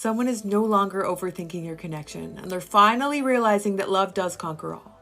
someone is no longer overthinking your connection, and they're finally realizing that love does conquer all.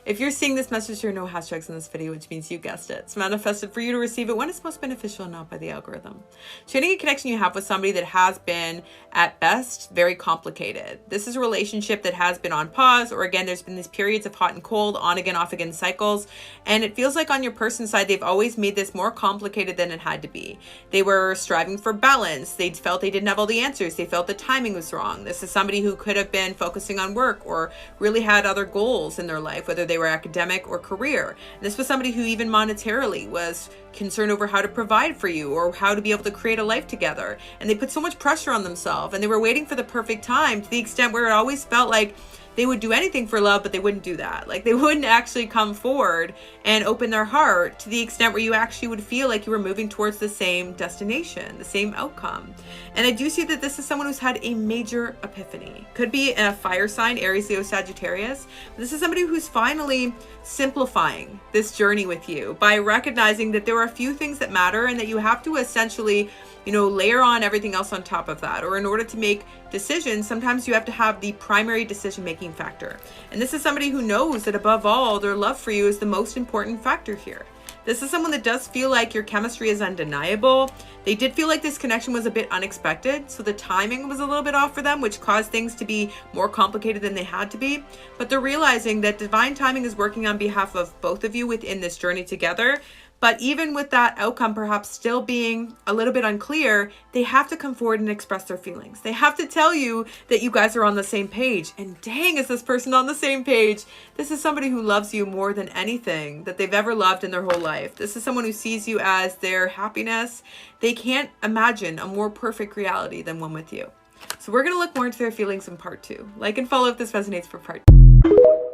If you're seeing this message, there are no hashtags in this video, which means you guessed it. It's manifested for you to receive it when it's most beneficial and not by the algorithm. Sharing a connection you have with somebody that has been, at best, very complicated. This is a relationship that has been on pause, or again, there's been these periods of hot and cold, on again, off again cycles. And it feels like on your person's side, they've always made this more complicated than it had to be. They were striving for balance. They felt they didn't have all the answers. They felt the timing was wrong. This is somebody who could have been focusing on work or really had other goals in their life, whether they were academic or career. And this was somebody who even monetarily was concerned over how to provide for you or how to be able to create a life together. And they put so much pressure on themselves, and they were waiting for the perfect time, to the extent where it always felt like they would do anything for love, but they wouldn't do that. Like, they wouldn't actually come forward and open their heart to the extent where you actually would feel like you were moving towards the same destination, the same outcome. And I do see that this is someone who's had a major epiphany. Could be a fire sign, Aries, Leo, Sagittarius. This is somebody who's finally simplifying this journey with you by recognizing that there are a few things that matter and that you have to essentially, layer on everything else on top of that. Or in order to make decisions, sometimes you have to have the primary decision-making factor. And this is somebody who knows that above all, their love for you is the most important factor here. This is someone that does feel like your chemistry is undeniable. They did feel like this connection was a bit unexpected, so the timing was a little bit off for them, which caused things to be more complicated than they had to be. But they're realizing that divine timing is working on behalf of both of you within this journey together. But even with that outcome perhaps still being a little bit unclear, they have to come forward and express their feelings. They have to tell you that you guys are on the same page. And dang, is this person on the same page? This is somebody who loves you more than anything that they've ever loved in their whole life. This is someone who sees you as their happiness. They can't imagine a more perfect reality than one with you. So we're going to look more into their feelings in part 2. Like and follow if this resonates for part 2.